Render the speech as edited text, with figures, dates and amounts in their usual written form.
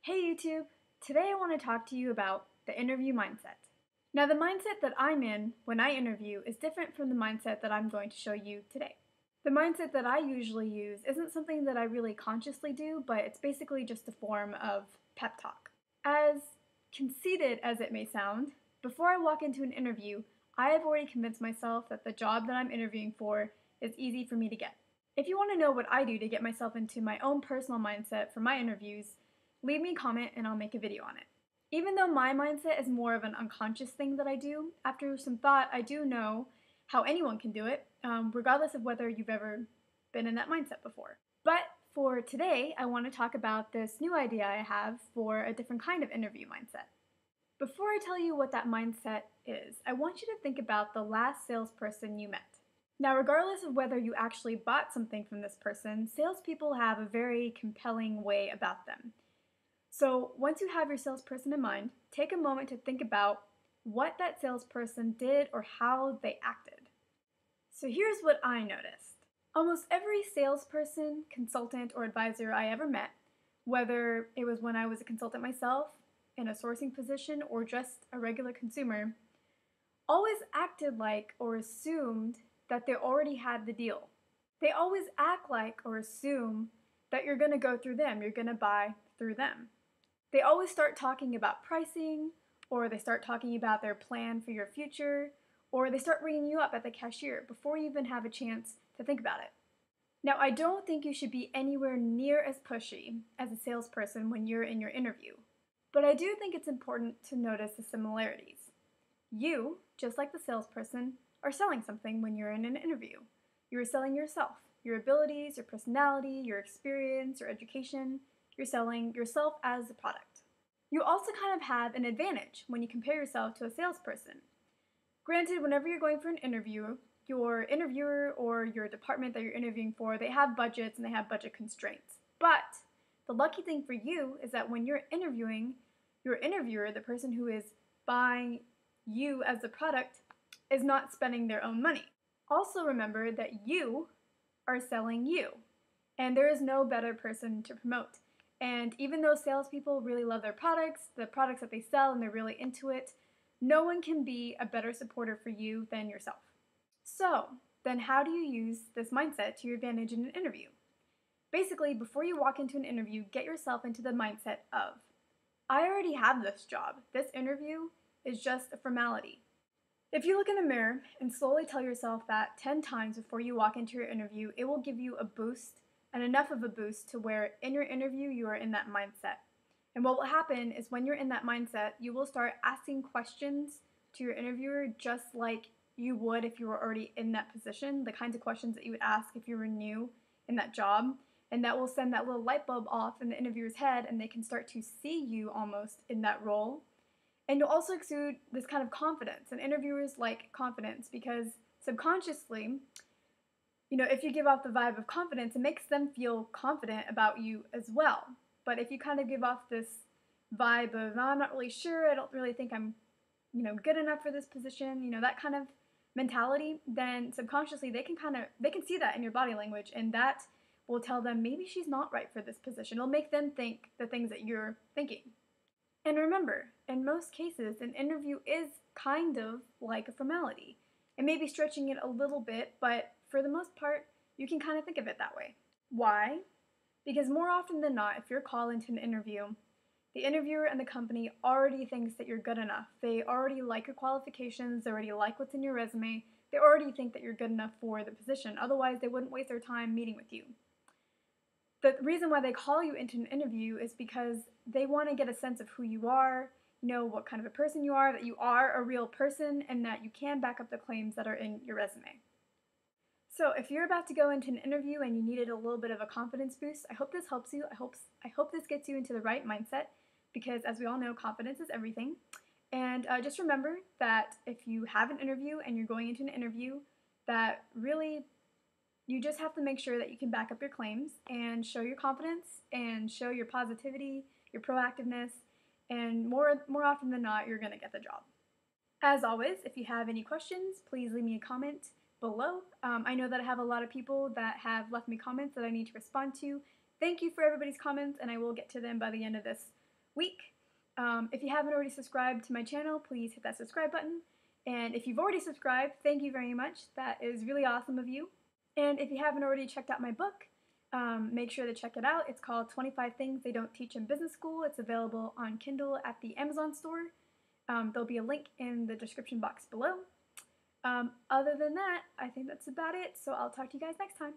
Hey YouTube! Today I want to talk to you about the interview mindset. Now, the mindset that I'm in when I interview is different from the mindset that I'm going to show you today. The mindset that I usually use isn't something that I really consciously do, but it's basically just a form of pep talk. As conceited as it may sound, before I walk into an interview, I have already convinced myself that the job that I'm interviewing for is easy for me to get. If you want to know what I do to get myself into my own personal mindset for my interviews, leave me a comment and I'll make a video on it. Even though my mindset is more of an unconscious thing that I do, after some thought, I do know how anyone can do it, regardless of whether you've ever been in that mindset before. But for today, I want to talk about this new idea I have for a different kind of interview mindset. Before I tell you what that mindset is, I want you to think about the last salesperson you met. Now, regardless of whether you actually bought something from this person, salespeople have a very compelling way about them. So once you have your salesperson in mind, take a moment to think about what that salesperson did or how they acted. So here's what I noticed. Almost every salesperson, consultant, or advisor I ever met, whether it was when I was a consultant myself, in a sourcing position, or just a regular consumer, always acted like or assumed that they already had the deal. They always act like or assume that you're going to go through them, you're going to buy through them. They always start talking about pricing, or they start talking about their plan for your future, or they start ringing you up at the cashier before you even have a chance to think about it. Now, I don't think you should be anywhere near as pushy as a salesperson when you're in your interview, but I do think it's important to notice the similarities. You, just like the salesperson, are selling something when you're in an interview. You're selling yourself, your abilities, your personality, your experience, your education. You're selling yourself as a product. You also kind of have an advantage when you compare yourself to a salesperson. Granted, whenever you're going for an interview, your interviewer or your department that you're interviewing for, they have budgets and they have budget constraints. But the lucky thing for you is that when you're interviewing, your interviewer, the person who is buying you as a product, is not spending their own money. Also remember that you are selling you, and there is no better person to promote. And even though salespeople really love their products, the products that they sell, and they're really into it, no one can be a better supporter for you than yourself. So, then how do you use this mindset to your advantage in an interview? Basically, before you walk into an interview, get yourself into the mindset of, I already have this job. This interview is just a formality. If you look in the mirror and slowly tell yourself that 10 times before you walk into your interview, it will give you a boost, and enough of a boost to where in your interview you are in that mindset. And what will happen is when you're in that mindset, you will start asking questions to your interviewer just like you would if you were already in that position, the kinds of questions that you would ask if you were new in that job. And that will send that little light bulb off in the interviewer's head, and they can start to see you almost in that role. And you'll also exude this kind of confidence, and interviewers like confidence because subconsciously, if you give off the vibe of confidence, it makes them feel confident about you as well. But if you kind of give off this vibe of, oh, I'm not really sure, I don't really think I'm, good enough for this position, that kind of mentality, then subconsciously they can see that in your body language, and that will tell them maybe she's not right for this position. It'll make them think the things that you're thinking. And remember, in most cases, an interview is kind of like a formality. It may be stretching it a little bit, but for the most part, you can kind of think of it that way. Why? Because more often than not, if you're called into an interview, the interviewer and the company already thinks that you're good enough. They already like your qualifications, they already like what's in your resume, they already think that you're good enough for the position. Otherwise, they wouldn't waste their time meeting with you. The reason why they call you into an interview is because they want to get a sense of who you are, what kind of a person you are, that you are a real person, and that you can back up the claims that are in your resume. So if you're about to go into an interview and you needed a little bit of a confidence boost, I hope this helps you. I hope this gets you into the right mindset, because as we all know, confidence is everything. And just remember that if you have an interview and you're going into an interview, that really you just have to make sure that you can back up your claims and show your confidence and show your positivity, your proactiveness, and more often than not, you're going to get the job. As always, if you have any questions, please leave me a comment below. I know that I have a lot of people that have left me comments that I need to respond to. Thank you for everybody's comments, and I will get to them by the end of this week. If you haven't already subscribed to my channel, please hit that subscribe button. And if you've already subscribed, thank you very much. That is really awesome of you. And if you haven't already checked out my book, make sure to check it out. It's called 25 Things They Don't Teach in Business School. It's available on Kindle at the Amazon store. There'll be a link in the description box below. Other than that, I think that's about it, so I'll talk to you guys next time.